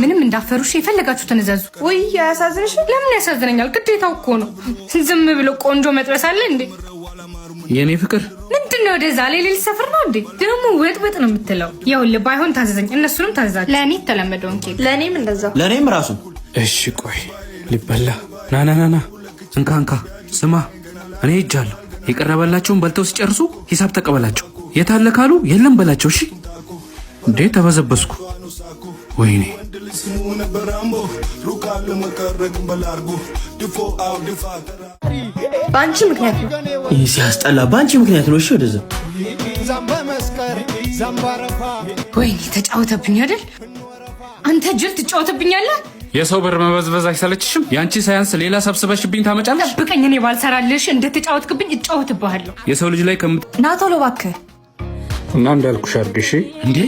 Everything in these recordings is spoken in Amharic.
ምንም እንዳፈሩሽ የፈለጋችሁ ተነዛዙ። ወይ ያሳዝንሽ? ለምን ያሳዝነኛል? ግዴታው እኮ ነው። ዝም ብሎ ቆንጆ መጥበስ አለ እንዴ? የኔ ፍቅር ምንድነው? ወደዛ ሌሊት ሰፈር ነው እንዴ? ደግሞ ወጥ ነው የምትለው? ይኸውልህ ባይሆን ታዘዘኝ፣ እነሱንም ታዘዛቸው። ለእኔ ተለመደውን ኬክ፣ ለእኔም እንደዛው፣ ለእኔም ራሱ። እሺ ቆይ ሊበላ ና እንካ ስማ፣ እኔ ሄጃለሁ። የቀረበላቸውን በልተው ሲጨርሱ ሂሳብ ተቀበላቸው። የታለ ካሉ የለም በላቸው። እሺ እንዴ ተበዘበስኩ። ወይኔ በአንቺ ምክንያት ነው። ይህ ሲያስጠላ በአንቺ ምክንያት ነው። እሺ ወደዛ ወይኔ ተጫወተብኝ አይደል? አንተ ጅል ትጫወተብኛለህ። የሰው ብር መበዝበዝ አይሰለችሽም? ያንቺ ሳያንስ ሌላ ሰብስበሽብኝ ታመጫለሽ። ጠብቀኝ፣ እኔ ባልሰራልሽ እንደተጫወትክብኝ እጫወትብሃለሁ። የሰው ልጅ ላይ ና ቶሎ እባክህ። እና እንዳልኩሽ አድርግሽ እንዴ።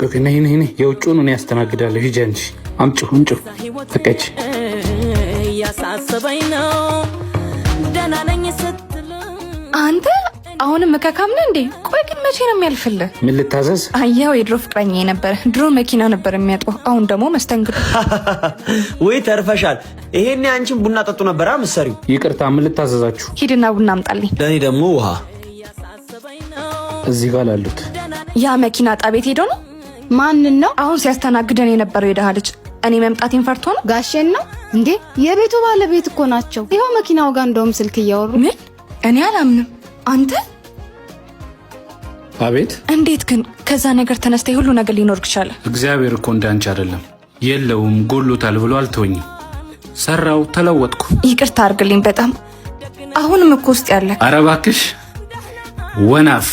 ቆይ ነይ የውጭውን እኔ ያስተናግዳለሁ። ሂጂ አንቺ አምጪው ተቀጭ። ያሳሰበኝ ነው ደህና ነኝ ስትል አንተ አሁንም መካካም ነህ እንዴ? ቆይ ግን መቼ ነው የሚያልፍልህ? ምን ልታዘዝ? አየው የድሮ ፍቅረኛ የነበረ ድሮ መኪና ነበር የሚያጥበው፣ አሁን ደግሞ መስተንግዶ። ወይ ተርፈሻል። ይሄኔ አንቺን ቡና ጠጡ ነበር ምሰሪው። ይቅርታ ምን ልታዘዛችሁ? ሂድና ቡና አምጣልኝ። ለእኔ ደግሞ ውሃ። እዚህ ጋር ላሉት ያ መኪና ጣቤት ሄዶ ነው። ማንን ነው አሁን ሲያስተናግደን የነበረው? የደሃ ልጅ እኔ መምጣቴን ፈርቶ ነው። ጋሼን ነው እንዴ? የቤቱ ባለቤት እኮ ናቸው። ይኸው መኪናው ጋር እንደውም ስልክ እያወሩ። ምን? እኔ አላምንም። አንተ አቤት። እንዴት ግን ከዛ ነገር ተነስተ ሁሉ ነገር ሊኖርክ ቻለ? እግዚአብሔር እኮ እንዳንቺ አይደለም። የለውም ጎሎታል ብሎ አልተወኝም። ሰራው፣ ተለወጥኩ። ይቅርታ አድርግልኝ በጣም አሁንም እኮ ውስጥ ያለ። ኧረ እባክሽ ወናፍ